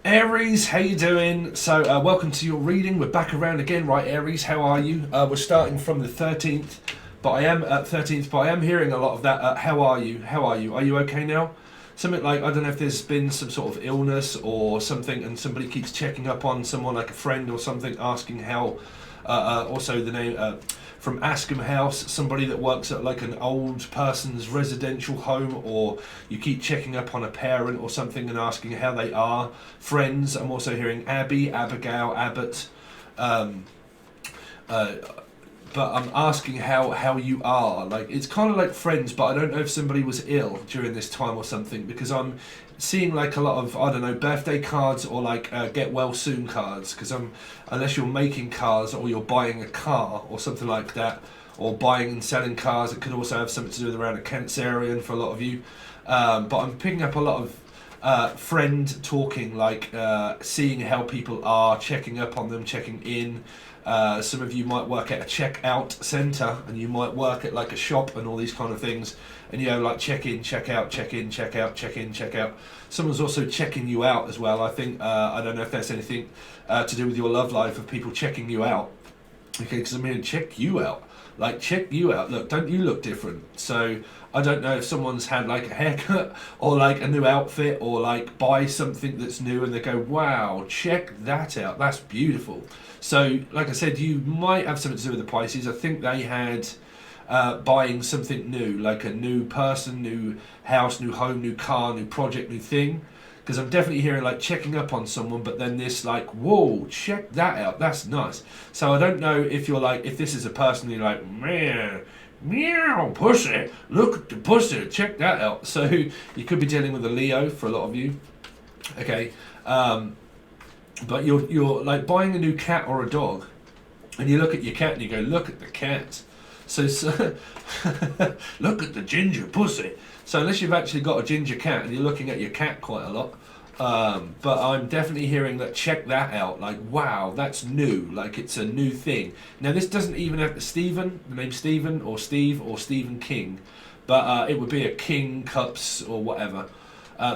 Aries, how you doing? So, welcome to your reading. We're back around again, right, Aries? How are you? We're starting from the 13th, but I am at 13th. But I am hearing a lot of that. How are you? How are you? Are you okay now? Something like, I don't know if there's been some sort of illness or something, and somebody keeps checking up on someone, like a friend or something, asking how. Also, the name from Askham House, somebody that works at like an old person's residential home, or you keep checking up on a parent or something and asking how they are. Friends, I'm also hearing Abby, Abigail, Abbott. Um, uh, but I'm asking how you are. Like, it's kind of like friends, but I don't know if somebody was ill during this time or something, because I'm seeing like a lot of, I don't know, birthday cards or like get well soon cards, because I'm, unless you're making cars or you're buying a car or something like that, or buying and selling cars. It could also have something to do with around the Kent's area, and for a lot of you. But I'm picking up a lot of friend talking, like seeing how people are, checking up on them, checking in. Some of you might work at a checkout centre, and you might work at like a shop and all these kind of things, and you know, like check in, check out, check in, check out, check in, check out. Someone's also checking you out as well. I think I don't know if that's anything to do with your love life, of people checking you out. Okay, because I'm here to check you out. Like, check you out. Look, don't you look different? So I don't know if someone's had like a haircut or like a new outfit, or like buy something that's new and they go, wow, check that out. That's beautiful. So like I said, you might have something to do with the Pisces. I think they had buying something new, like a new person, new house, new home, new car, new project, new thing. Because I'm definitely hearing like checking up on someone, but then this like, whoa, check that out, that's nice. So I don't know if you're like, if this is a person you're like, meow, meow, pussy, look at the pussy, check that out. So you could be dealing with a Leo for a lot of you. Okay, but you're like buying a new cat or a dog, and you look at your cat and you go, look at the cat. So look at the ginger pussy. So unless you've actually got a ginger cat and you're looking at your cat quite a lot, but I'm definitely hearing that check that out. Like, wow, that's new. Like, it's a new thing. Now this doesn't even have the name Stephen or Steve or Stephen King, but it would be a King Cups or whatever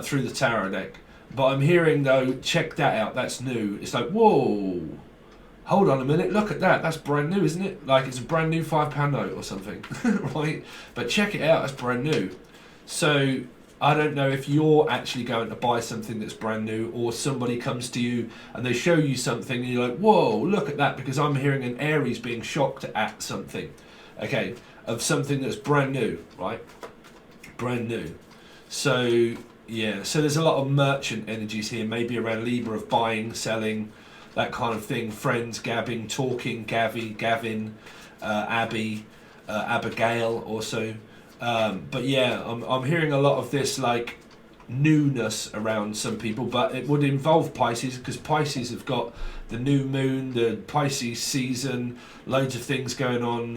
through the tarot deck. But I'm hearing though, check that out. That's new. It's like, whoa. Hold on a minute, look at that, that's brand new, isn't it? Like, it's a brand new £5 note or something, right? But check it out, that's brand new. So, I don't know if you're actually going to buy something that's brand new, or somebody comes to you and they show you something and you're like, whoa, look at that, because I'm hearing an Aries being shocked at something, okay, of something that's brand new, right? Brand new. So, yeah, so there's a lot of merchant energies here, maybe around Libra, of buying, selling, that kind of thing. Friends, gabbing, talking, Gavin, Abby, Abigail also. But yeah, I'm hearing a lot of this like newness around some people, but it would involve Pisces, because Pisces have got the new moon, the Pisces season, loads of things going on,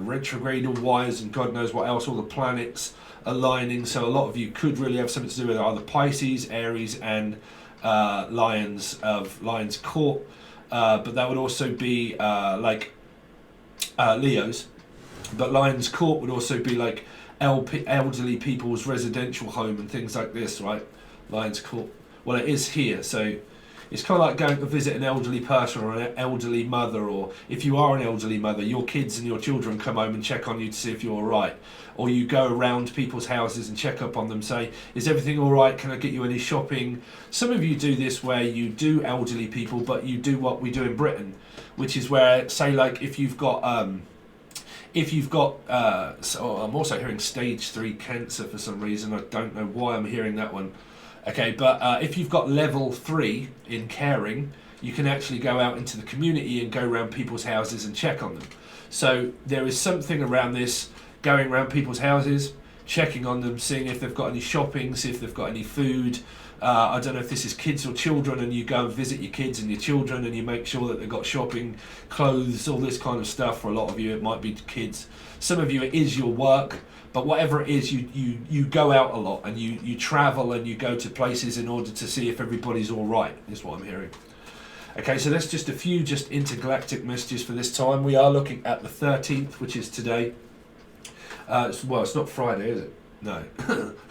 retrogradal wires and God knows what else, all the planets aligning. So a lot of you could really have something to do with either Pisces, Aries, and Lions Court, but that would also be like Leos. But Lions Court would also be like elderly people's residential home and things like this, right? Lions Court. Well, it is here, so it's kind of like going to visit an elderly person or an elderly mother, or if you are an elderly mother, your kids and your children come home and check on you to see if you're all right. Or you go around people's houses and check up on them, say, is everything all right? Can I get you any shopping? Some of you do this where you do elderly people, but you do what we do in Britain, which is where, say, like if you've got so I'm also hearing stage 3 cancer for some reason. I don't know why I'm hearing that one. Okay, but if you've got level 3 in caring, you can actually go out into the community and go around people's houses and check on them. So there is something around this, going around people's houses, checking on them, seeing if they've got any shopping, see if they've got any food. I don't know if this is kids or children, and you go and visit your kids and your children and you make sure that they've got shopping, clothes, all this kind of stuff. For a lot of you it might be kids. Some of you it is your work, but whatever it is, you go out a lot and you travel and you go to places in order to see if everybody's all right, is what I'm hearing. Okay, so that's just a few intergalactic messages for this time. We are looking at the 13th, which is today. Well, it's not Friday, is it? No.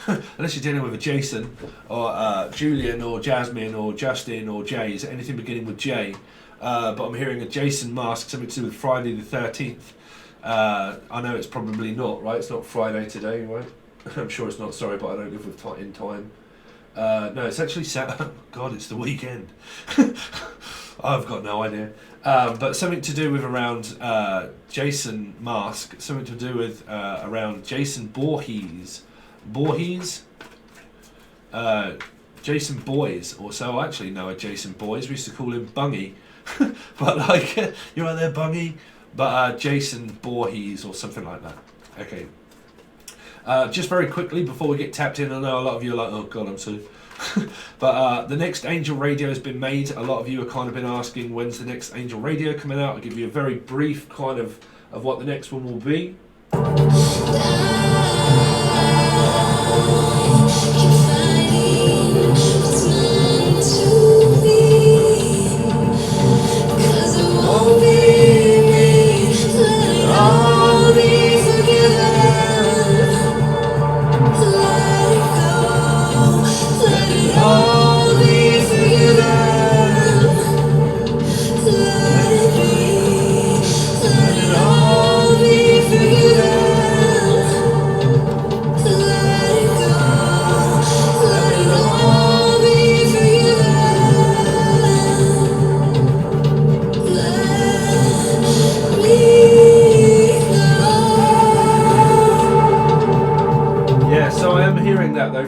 Unless you're dealing with a Jason or Julian or Jasmine or Justin or Jay. Is anything beginning with J? But I'm hearing a Jason mask, something to do with Friday the 13th. I know it's probably not, right? It's not Friday today, right? I'm sure it's not, sorry, but I don't live with in time. No, it's actually Saturday. God, it's the weekend. I've got no idea. But something to do with around Jason mask, something to do with around Jason Voorhees. Jason Boys, or so I actually know a Jason Boys. We used to call him Bungy. But like, you're right there, Bungy. But Jason Voorhees or something like that. Okay. Just very quickly before we get tapped in, I know a lot of you are like, oh god, I'm so... But the next Angel Radio has been made. A lot of you have kind of been asking when's the next Angel Radio coming out. I'll give you a very brief kind of what the next one will be.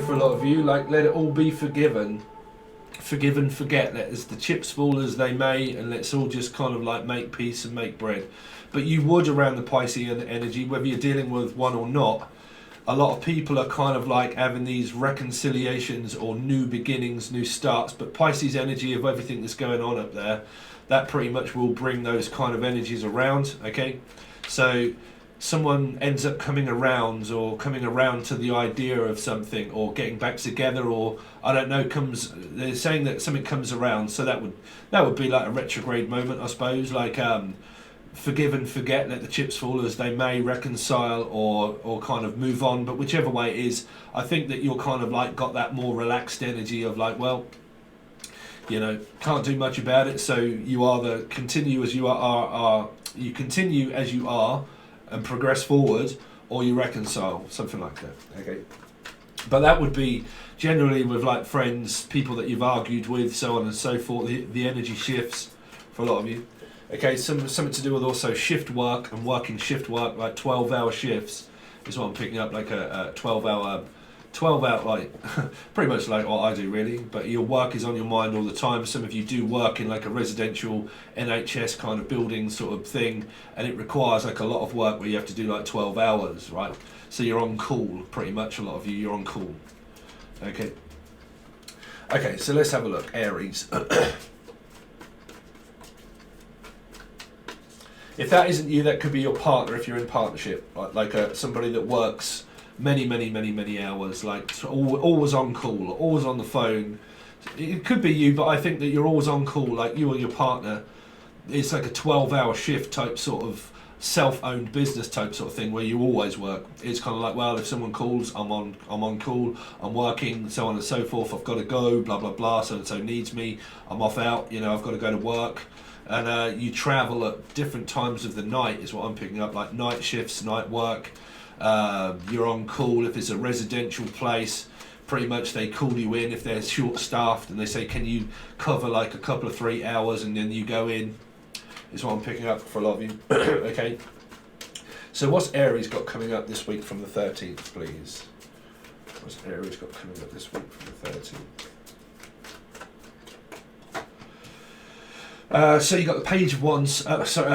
For a lot of you, like, let it all be forgiven, forget, let as the chips fall as they may, and let's all just kind of like make peace and make bread. But you would, around the Piscean energy, whether you're dealing with one or not, a lot of people are kind of like having these reconciliations or new beginnings, new starts. But Pisces energy of everything that's going on up there, that pretty much will bring those kind of energies around. Okay, so someone ends up coming around to the idea of something, or getting back together, or I don't know, they're saying that something comes around, so that would be like a retrograde moment, I suppose, like forgive and forget, let the chips fall as they may, reconcile or kind of move on. But whichever way it is, I think that you're kind of like got that more relaxed energy of like, well, you know, can't do much about it, so you either continue as you are and progress forward, or you reconcile, something like that. Okay, but that would be generally with like friends, people that you've argued with, so on and so forth. The energy shifts for a lot of you. Okay, something to do with also shift work and working shift work, like 12-hour shifts is what I'm picking up, like a 12-hour, like pretty much like what I do really, but your work is on your mind all the time. Some of you do work in like a residential NHS kind of building sort of thing, and it requires like a lot of work where you have to do like 12 hours, right? So you're on call, pretty much, a lot of you, you're on call. Okay, so let's have a look. Aries. If that isn't you, that could be your partner if you're in partnership, like somebody that works many hours, like always on call, always on the phone. It could be you, but I think that you're always on call, like you or your partner. It's like a 12-hour shift type sort of self-owned business type sort of thing where you always work. It's kind of like, well, if someone calls, I'm on call, I'm working, so on and so forth. I've got to go, blah blah blah. So and so needs me. I'm off out. You know, I've got to go to work. And you travel at different times of the night is what I'm picking up, like night shifts, night work. You're on call if it's a residential place. Pretty much they call you in if they're short-staffed, and they say, can you cover like a couple of 3 hours, and then you go in. Is what I'm picking up for a lot of you. Okay. So what's Aries got coming up this week from the 13th, please? What's Aries got coming up this week from the 13th? So you got the Page of Wands. Sorry,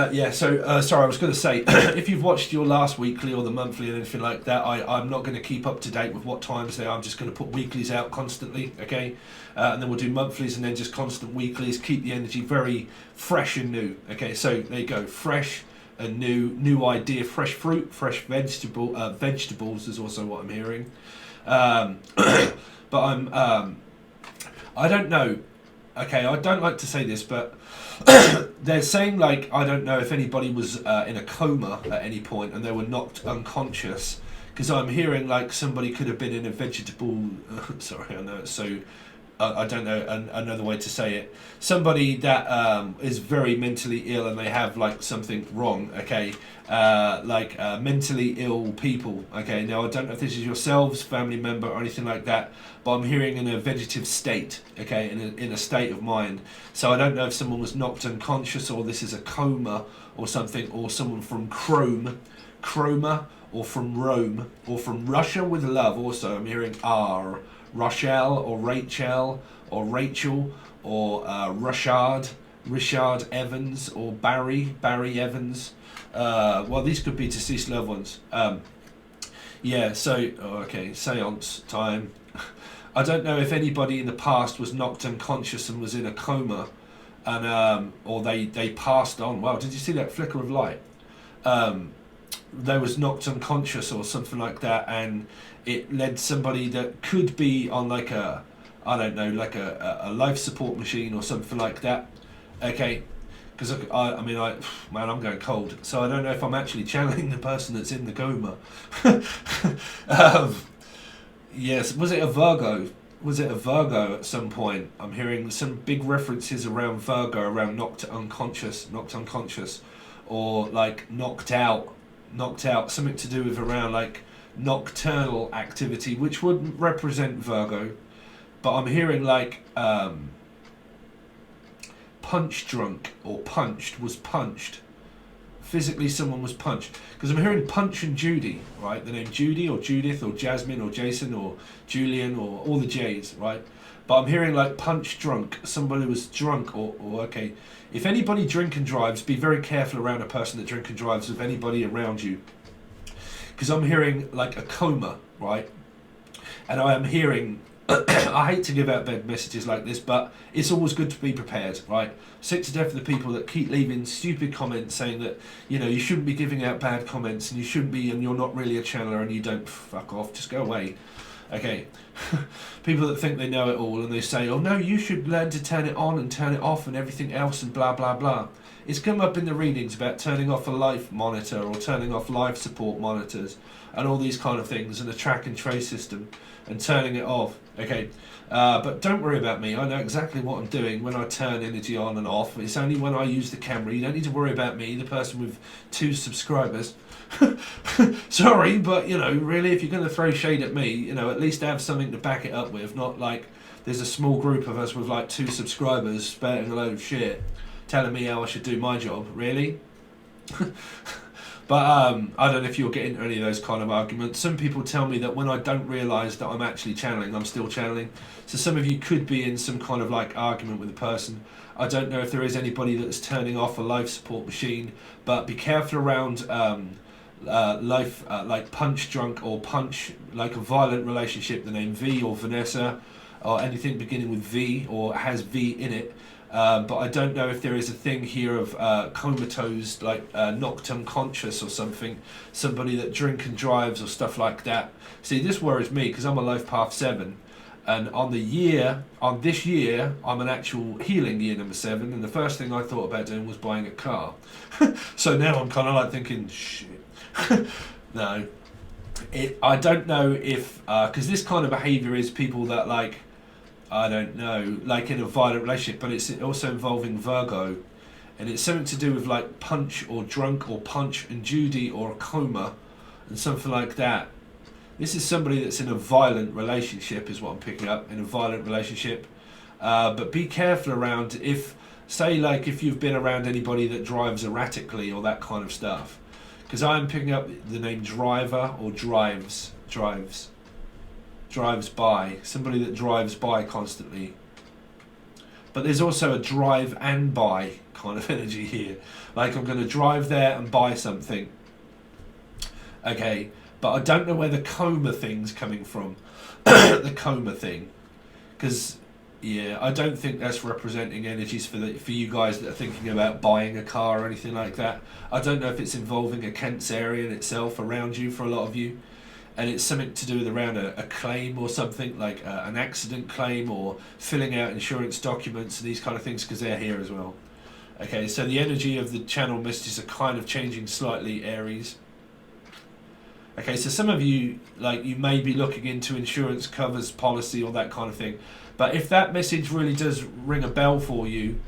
I was going to say, if you've watched your last weekly or the monthly and anything like that, I'm not going to keep up to date with what times they are. I'm just going to put weeklies out constantly, okay? And then we'll do monthlies and then just constant weeklies. Keep the energy very fresh and new, okay? So there you go, fresh and new idea, fresh fruit, fresh vegetables is also what I'm hearing. But I don't know. Okay, I don't like to say this, but they're saying, like, I don't know if anybody was in a coma at any point and they were knocked unconscious. because I'm hearing like somebody could have been in a vegetable. Sorry, I know it's so. I don't know another way to say it. Somebody that is very mentally ill and they have like something wrong. Okay, mentally ill people. Okay, now I don't know if this is yourselves, family member, or anything like that, but I'm hearing in a vegetative state. Okay, in a state of mind. So I don't know if someone was knocked unconscious, or this is a coma or something, or someone from Chroma, or from Rome, or from Russia with love. Also, I'm hearing R. Rochelle or Rachel or Richard Evans or Barry Evans. Well, these could be deceased loved ones. Yeah, so okay, seance time. I don't know if anybody in the past was knocked unconscious and was in a coma, and or they passed on. Wow, did you see that flicker of light? They was knocked unconscious or something like that, and it led somebody that could be on like a, I don't know, like a life support machine or something like that. Okay, because I mean, man, I'm going cold, so I don't know if I'm actually channeling the person that's in the coma. Yes, was it a Virgo? Was it a Virgo at some point? I'm hearing some big references around Virgo, around knocked unconscious, or like knocked out, something to do with around like nocturnal activity, which would represent Virgo. But I'm hearing like punch drunk or punched, was punched. Physically someone was punched. Because I'm hearing Punch and Judy, right? The name Judy or Judith or Jasmine or Jason or Julian or all the J's, right? But I'm hearing like punch drunk. Somebody was drunk or okay. If anybody drink and drives, be very careful around a person that drink and drives with anybody around you. Because I'm hearing like a coma, right? And I am hearing, I hate to give out bad messages like this, but it's always good to be prepared, right? Sick to death of the people that keep leaving stupid comments saying that, you know, you shouldn't be giving out bad comments and you shouldn't be, and you're not really a channeler and you don't, fuck off, just go away. Okay, people that think they know it all and they say, oh no, you should learn to turn it on and turn it off and everything else and blah blah blah. It's come up in the readings about turning off a life monitor or turning off life support monitors and all these kind of things, and a track and trace system, and turning it off. Okay, but don't worry about me. I know exactly what I'm doing when I turn energy on and off. It's only when I use the camera. You don't need to worry about me, the person with 2 subscribers. Sorry, but you know, really, if you're going to throw shade at me, you know, at least have something to back it up with. Not like there's a small group of us with like 2 subscribers spouting a load of shit, telling me how I should do my job. Really? But I don't know if you're getting any of those kind of arguments. Some people tell me that when I don't realise that I'm actually channeling, I'm still channeling. So some of you could be in some kind of like argument with a person. I don't know if there is anybody that's turning off a life support machine, but be careful around like punch drunk or punch like a violent relationship, the name V or Vanessa or anything beginning with V or has V in it. But I don't know if there is a thing here of comatose, like knocked unconscious or something, somebody that drink and drives or stuff like that. See, this worries me because I'm a life path 7, and on this year I'm an actual healing year number 7, and the first thing I thought about doing was buying a car. So now I'm kind of like thinking, shit. No, I don't know if because this kind of behaviour is people that like, I don't know, like in a violent relationship, but it's also involving Virgo, and it's something to do with like punch or drunk or punch and Judy or a coma and something like that. This is somebody that's in a violent relationship is what I'm picking up, in a violent relationship. But be careful around if you've been around anybody that drives erratically or that kind of stuff. Because I'm picking up the name driver or drives by, somebody that drives by constantly. But there's also a drive and buy kind of energy here. Like I'm going to drive there and buy something. Okay, but I don't know where the coma thing's coming from. The coma thing. Because, yeah, I don't think that's representing energies for you guys that are thinking about buying a car or anything like that. I don't know if it's involving a Cancerian itself around you for a lot of you. And it's something to do with around a claim or something, like an accident claim or filling out insurance documents and these kind of things, because they're here as well. Okay, so the energy of the channel messages are kind of changing slightly, Aries. Okay, so some of you, like, you may be looking into insurance covers, policy, or that kind of thing. But if that message really does ring a bell for you,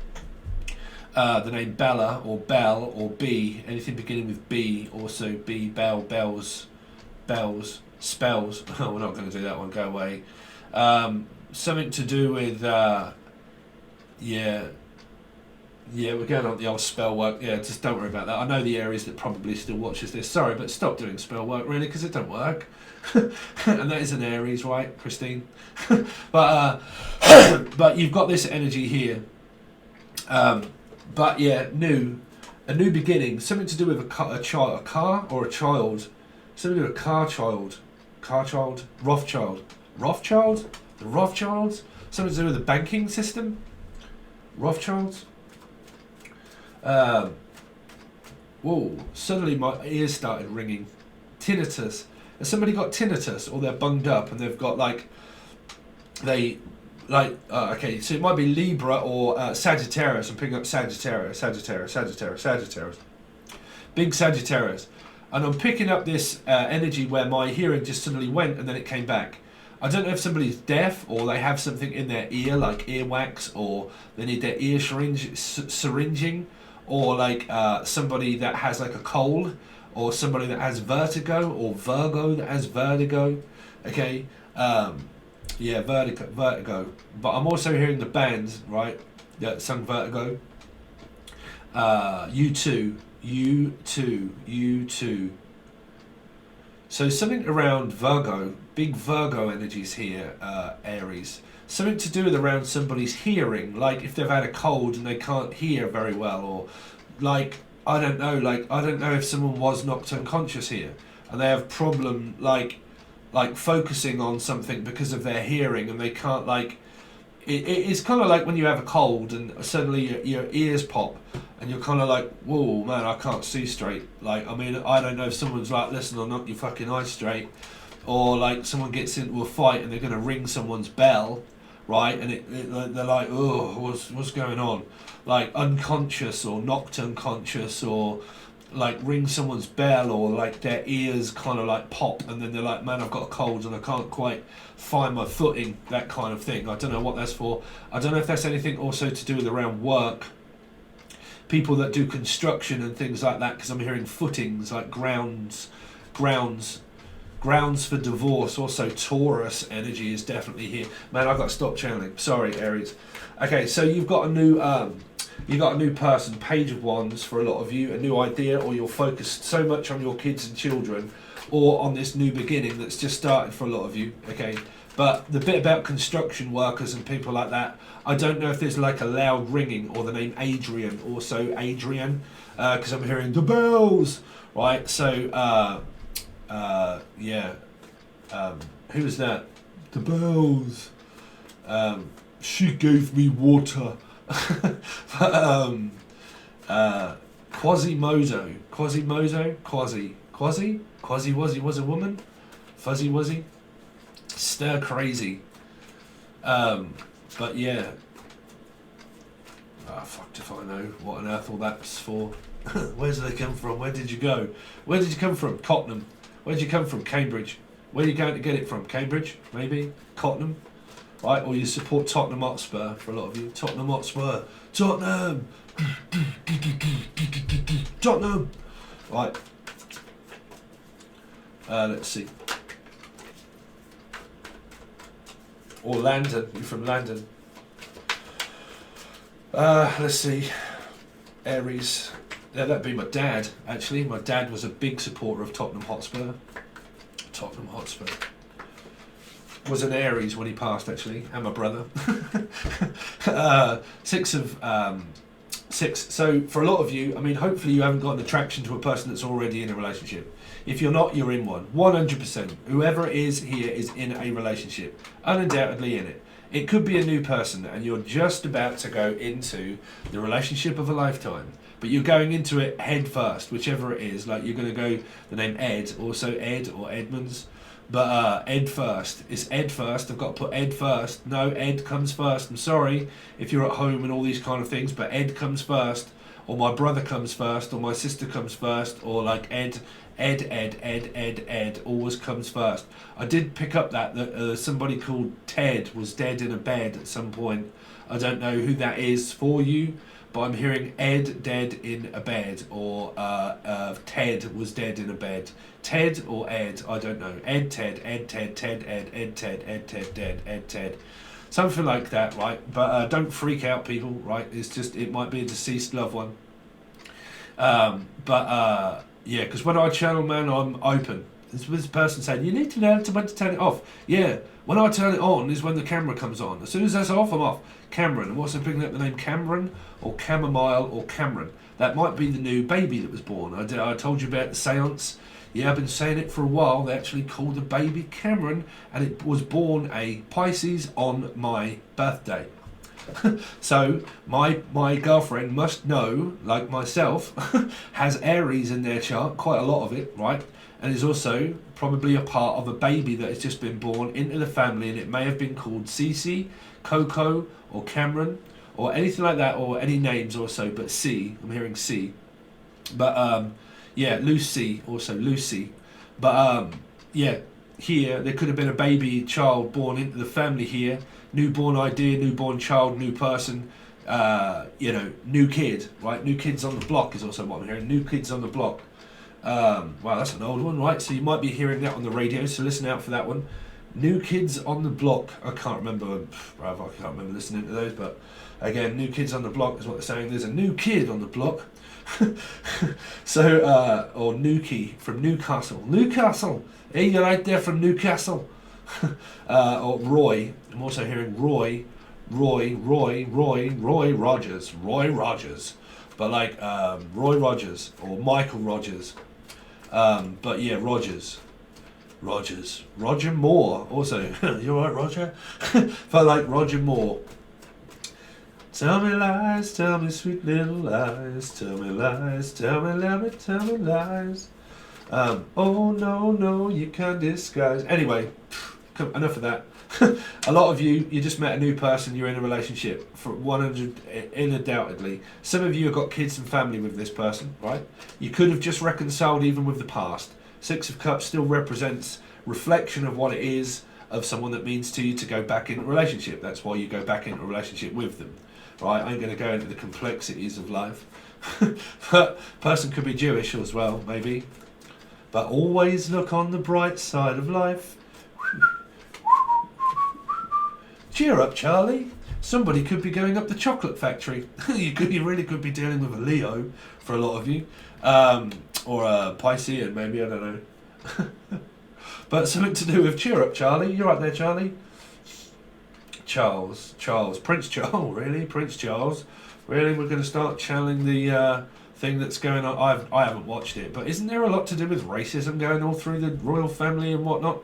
the name Bella or Bell or B, anything beginning with B, also B, Bell, Bells, Bells, Spells. Oh, we're not going to do that one. Go away. Something to do with yeah, we're going on the old spell work. Yeah, just don't worry about that. I know the Aries that probably still watches this. Sorry, but stop doing spell work, really, because it don't work. And that is an Aries, right, Christine? But you've got this energy here. But yeah, a new beginning. Something to do with a car or a child. Something to do with a car child. Rothschild. The Rothschilds. Something to do with the banking system. Rothschilds. Whoa, suddenly my ears started ringing. Tinnitus. Has somebody got tinnitus, or they're bunged up and they've got okay, so it might be Libra or Sagittarius. I'm picking up Sagittarius. Big Sagittarius. And I'm picking up this energy where my hearing just suddenly went and then it came back. I don't know if somebody's deaf or they have something in their ear, like earwax, or they need their ear syringing, or like somebody that has like a cold, or somebody that has vertigo, or Virgo that has vertigo. Okay, yeah, vertigo. But I'm also hearing the bands, right, that sung Vertigo. U2. So something around Virgo, big Virgo energies here, Aries. Something to do with around somebody's hearing, like if they've had a cold and they can't hear very well, or like, I don't know if someone was knocked unconscious here and they have problem like focusing on something because of their hearing, and they can't it's kind of like when you have a cold and suddenly your ears pop and you're kind of like, whoa, man, I can't see straight. Like, I mean, I don't know if someone's like, listen, I'll knock your fucking eyes straight. Or like someone gets into a fight and they're going to ring someone's bell, right? And they're like, oh, what's going on? Like unconscious or knocked unconscious, or like ring someone's bell, or like their ears kind of like pop and then they're like, man, I've got a cold and I can't quite find my footing, that kind of thing. I don't know what that's for. I don't know if that's anything also to do with around work, people that do construction and things like that, because I'm hearing footings, like grounds for divorce. Also Taurus energy is definitely here. Man, I've got to stop channeling. Sorry, Aries. Okay, so you've got a new person, Page of Wands for a lot of you, a new idea, or you're focused so much on your kids and children, or on this new beginning that's just started for a lot of you, okay? But the bit about construction workers and people like that, I don't know if there's like a loud ringing, or the name Adrian, also Adrian, because I'm hearing the bells, right? So, yeah, who was that? The bells. She gave me water. Quasimodo was a woman. Fuzzy Wuzzy, stir crazy. But yeah, fucked if I know what on earth all that's for. Where did they come from? Where did you go? Where did you come from? Tottenham. Where did you come from? Cambridge. Where are you going to get it from? Cambridge, maybe? Tottenham. Right, or you support Tottenham Hotspur for a lot of you. Tottenham Hotspur. Tottenham! Tottenham! Right. Let's see. Or Landon. You're from Landon. Let's see. Aries. Yeah, that'd be my dad, actually. My dad was a big supporter of Tottenham Hotspur. Tottenham Hotspur. Was an Aries when he passed, actually, and my brother. 6 of 6. So for a lot of you, I mean, hopefully you haven't got an attraction to a person that's already in a relationship. If you're not, you're in one. 100%. Whoever is here is in a relationship. Undoubtedly in it. It could be a new person and you're just about to go into the relationship of a lifetime. But you're going into it head first, whichever it is. Like, you're going to go the name Ed, also Ed or Edmonds. But Ed first. It's Ed first. I've got to put Ed first. No, Ed comes first. I'm sorry if you're at home and all these kind of things, but Ed comes first. Or my brother comes first. Or my sister comes first. Or like Ed Ed always comes first. I did pick up that somebody called Ted was dead in a bed at some point. I don't know who that is for you, but I'm hearing Ed dead in a bed, or Ted was dead in a bed. Ted or Ed, I don't know. Ed, Ted, Ed, Ted, Ted, Ed, Ted, dead, Ed, Ted. Something like that, right? But don't freak out, people, right? It's just, it might be a deceased loved one. Yeah, because when I channel, man, I'm open. This person saying, you need to know when to turn it off. Yeah, when I turn it on is when the camera comes on. As soon as that's off, I'm off. Cameron. I'm also picking up the name Cameron, or Chamomile, or Cameron. That might be the new baby that was born. I told you about the seance. Yeah, I've been saying it for a while. They actually called the baby Cameron, and it was born a Pisces on my birthday. So my girlfriend must know, like myself, has Aries in their chart, quite a lot of it, right? And is also probably a part of a baby that has just been born into the family, and it may have been called Cece, Coco, or Cameron, or anything like that, or any names also, but C, I'm hearing C. But yeah, Lucy, also Lucy. But yeah, here there could have been a baby child born into the family here. Newborn idea, newborn child, new person, you know, new kid, right? New kids on the block is also what I'm hearing. New kids on the block. Wow, that's an old one, right? So you might be hearing that on the radio, so listen out for that one. New kids on the block. I can't remember, I can't remember listening to those, but again, new kids on the block is what they're saying. There's a new kid on the block. So, or Nuki from Newcastle. Newcastle! Hey, you're right there from Newcastle. Or Roy. I'm also hearing Roy Rogers. Roy Rogers. But like Roy Rogers or Michael Rogers. But yeah, Rogers. Roger Moore. Also, you alright, Roger? But like Roger Moore. Tell me lies, tell me sweet little lies. Tell me lies, tell me, let me tell me lies. Oh no, you can't disguise. Anyway, enough of that. A lot of you just met a new person, you're in a relationship for 100, undoubtedly. Some of you have got kids and family with this person, right? You could have just reconciled even with the past. Six of Cups still represents reflection of what it is of someone that means to you to go back into a relationship. That's why you go back into a relationship with them, right? I ain't going to go into the complexities of life. But person could be Jewish as well, maybe. But always look on the bright side of life. Cheer up, Charlie. Somebody could be going up the chocolate factory. You really could be dealing with a Leo for a lot of you. Or a Piscean, maybe, I don't know. But something to do with cheer up, Charlie. You're right there, Charlie. Charles, Prince Charles, really? Prince Charles? Really? We're going to start channeling the thing that's going on. I haven't watched it, but isn't there a lot to do with racism going all through the royal family and whatnot?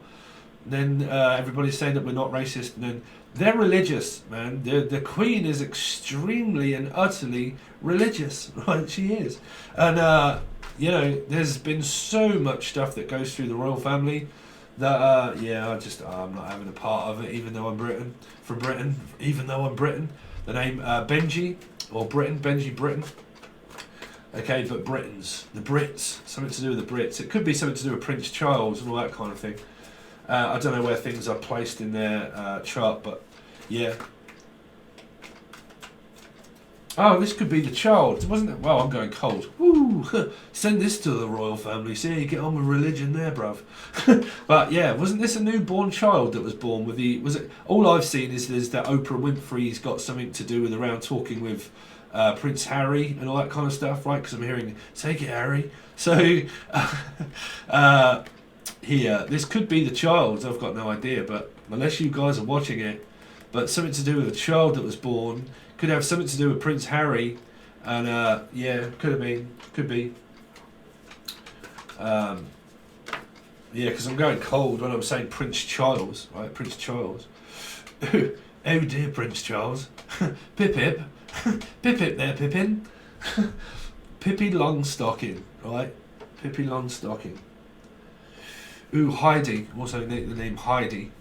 And then everybody's saying that we're not racist, and then they're religious, man. The Queen is extremely and utterly religious, right? She is. And, you know, there's been so much stuff that goes through the royal family that, yeah, I'm not having a part of it, even though I'm Britain. From Britain, even though I'm Britain. The name Benji, or Benji Britain. Okay, but Britons, the Brits, something to do with the Brits. It could be something to do with Prince Charles and all that kind of thing. I don't know where things are placed in their chart, but yeah. Oh, this could be the child, wasn't it? Well, I'm going cold. Woo! Send this to the royal family. See how you get on with religion there, bruv. But yeah, wasn't this a newborn child that was born with the... Was it? All I've seen is there's that Oprah Winfrey's got something to do with around talking with Prince Harry and all that kind of stuff, right? Because I'm hearing, take it, Harry. So, here, this could be the child. I've got no idea, but unless you guys are watching it, but something to do with a child that was born, could have something to do with Prince Harry, and yeah, could be. Yeah, because I'm going cold when I'm saying Prince Charles, right? Prince Charles. Oh dear, Prince Charles. Pip pip. Pip pip there, Pippin. Pippi Longstocking, right? Pippi Longstocking. Ooh, Heidi. Also the name Heidi.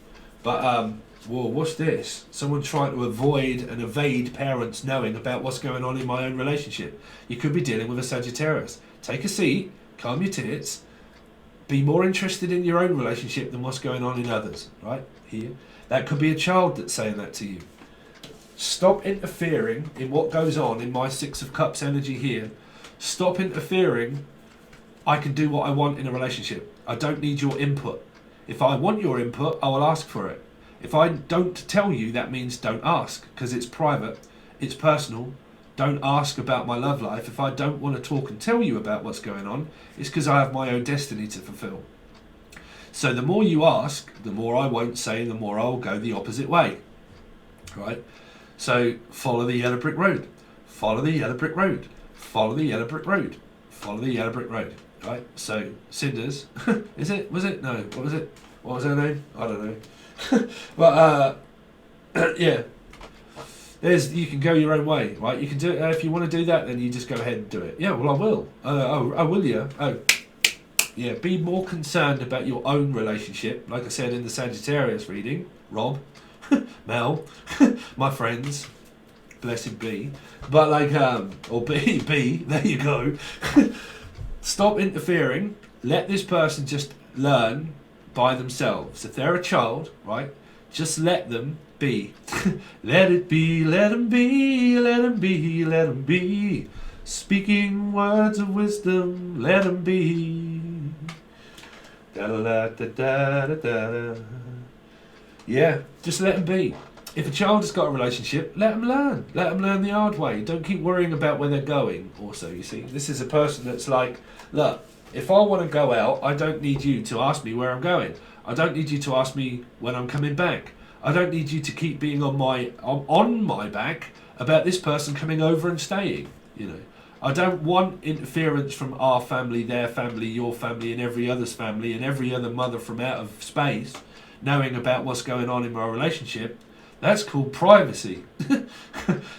But, whoa, what's this? Someone trying to avoid and evade parents knowing about what's going on in my own relationship. You could be dealing with a Sagittarius. Take a seat, calm your tits, Be more interested in your own relationship than what's going on in others, right? Here. That could be a child that's saying that to you. Stop interfering in what goes on in my Six of Cups energy here. Stop interfering. I can do what I want in a relationship. I don't need your input. If I want your input, I will ask for it. If I don't tell you, that means don't ask, because it's private, it's personal. Don't ask about my love life. If I don't want to talk and tell you about what's going on, it's because I have my own destiny to fulfill. So the more you ask, the more I won't say, and the more I'll go the opposite way. Right? So follow the yellow brick road. Follow the yellow brick road. Follow the yellow brick road. Follow the yellow brick road. Right? So Cinders, is it? Was it? No. What was it? What was her name? I don't know. But yeah. You can go your own way, right? You can do it if you want to do that. Then you just go ahead and do it. Yeah, well, I will. Will you? Oh, yeah. Be more concerned about your own relationship, like I said in the Sagittarius reading. Rob, Mel, my friends, bless him be. But like, or B. There you go. Stop interfering. Let this person just learn by themselves. If they're a child, right? Just let them be. Let it be, let them be, let them be, let them be. Speaking words of wisdom, let them be. Da da da da da da. Yeah, just let them be. If a child has got a relationship, let them learn. Let them learn the hard way. Don't keep worrying about where they're going. Also, you see, this is a person that's like, look, if I want to go out, I don't need you to ask me where I'm going. I don't need you to ask me when I'm coming back. I don't need you to keep being on my back about this person coming over and staying. You know, I don't want interference from our family, their family, your family, and every other's family, and every other mother from out of space knowing about what's going on in my relationship. That's called privacy.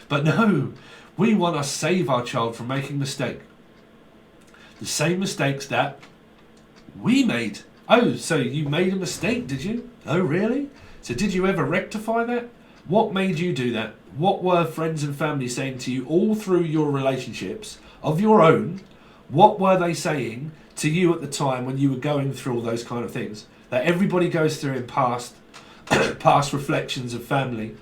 But no, we want to save our child from making a mistake. The same mistakes that we made. Oh, so you made a mistake, did you? Oh, really? So did you ever rectify that? What made you do that? What were friends and family saying to you all through your relationships of your own? What were they saying to you at the time when you were going through all those kind of things that everybody goes through in past reflections of family?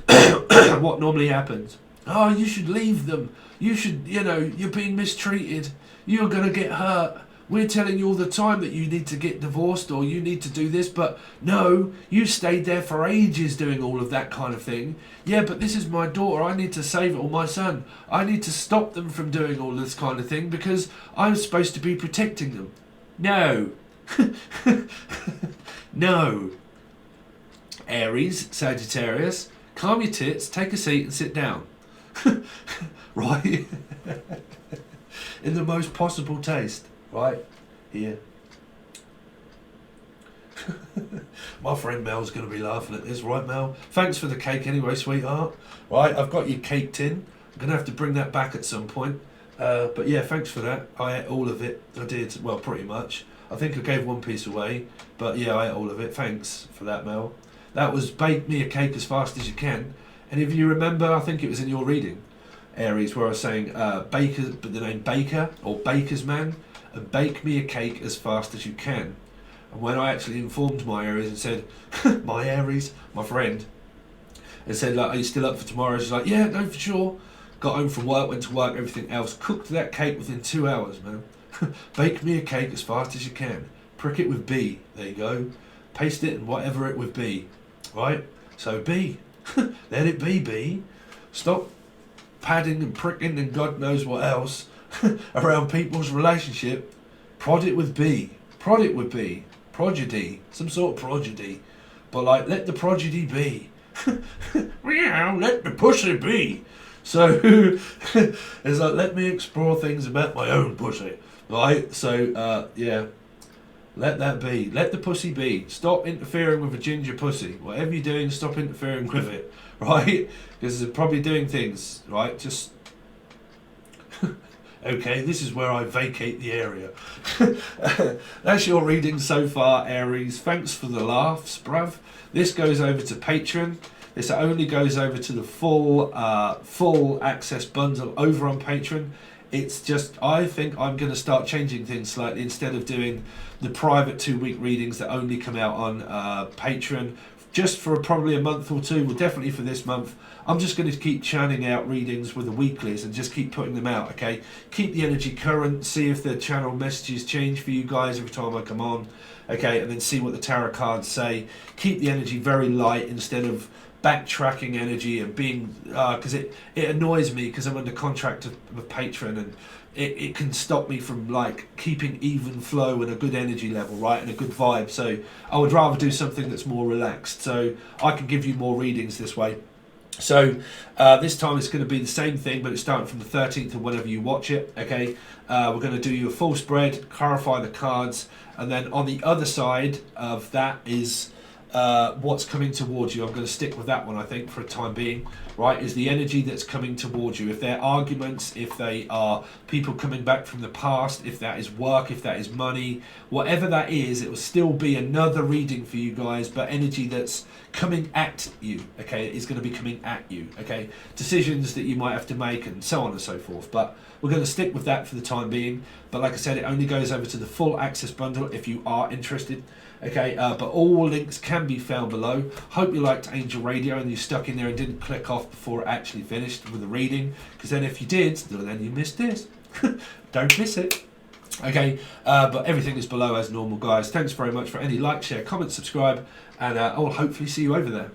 What normally happens? Oh, you should leave them. You should, you're being mistreated. You're going to get hurt. We're telling you all the time that you need to get divorced or you need to do this, but no, you stayed there for ages doing all of that kind of thing. Yeah, but this is my daughter. I need to save it, or my son. I need to stop them from doing all this kind of thing because I'm supposed to be protecting them. No. No. Aries, Sagittarius, calm your tits, take a seat and sit down. Right? In the most possible taste. Right, here. My friend Mel's going to be laughing at this, right, Mel? Thanks for the cake anyway, sweetheart. Right, I've got your cake tin. I'm going to have to bring that back at some point. But yeah, thanks for that. I ate all of it. I did, well, pretty much. I think I gave one piece away. But yeah, I ate all of it. Thanks for that, Mel. That was bake me a cake as fast as you can. And if you remember, I think it was in your reading, Aries, where I was saying the name Baker or Baker's Man. And bake me a cake as fast as you can. And when I actually informed my Aries and said, my Aries, my friend, and said, like, are you still up for tomorrow? She's like, yeah, no, for sure. Got home from work, went to work, everything else. Cooked that cake within 2 hours, man. Bake me a cake as fast as you can. Prick it with B. There you go. Paste it and whatever it would be. Right? So B. Let it be, B. Stop padding and pricking and God knows what else around people's relationship. Prod it with B. Prod it with B. Prodigy. Some sort of prodigy. But like, let the prodigy be. Meow, let the pussy be. So it's like, let me explore things about my own pussy. Right? So yeah. Let that be. Let the pussy be. Stop interfering with a ginger pussy. Whatever you're doing, stop interfering with it. Right? Because they're probably doing things. Right? Just okay, this is where I vacate the area. That's your reading so far, Aries. Thanks for the laughs, bruv. This goes over to Patron. This only goes over to the full access bundle over on Patron. It's just, I think I'm going to start changing things slightly. Instead of doing the private 2-week readings that only come out on Patron, just for probably a month or two, well, definitely for this month, I'm just going to keep churning out readings with the weeklies and just keep putting them out, okay? Keep the energy current, see if the channel messages change for you guys every time I come on, okay? And then see what the tarot cards say. Keep the energy very light instead of backtracking energy and being, because it annoys me because I'm under contract with Patron, and it can stop me from like keeping even flow and a good energy level, right, and a good vibe. So I would rather do something that's more relaxed, so I can give you more readings this way. So this time it's going to be the same thing, but it's starting from the 13th or whenever you watch it, okay? We're going to do you a full spread, clarify the cards, and then on the other side of that is what's coming towards you. I'm going to stick with that one, I think, for a time being, right, is the energy that's coming towards you. If they're arguments, if they are people coming back from the past, if that is work, if that is money, whatever that is, it will still be another reading for you guys, but energy that's coming at you, okay, is going to be coming at you, okay, decisions that you might have to make and so on and so forth. But we're going to stick with that for the time being. But like I said, it only goes over to the full access bundle if you are interested. Okay, but all links can be found below. Hope you liked Angel Radio and you stuck in there and didn't click off before it actually finished with the reading, because then if you did, then you missed this. Don't miss it. Okay, but everything is below as normal, guys. Thanks very much for any like, share, comment, subscribe, and I'll hopefully see you over there.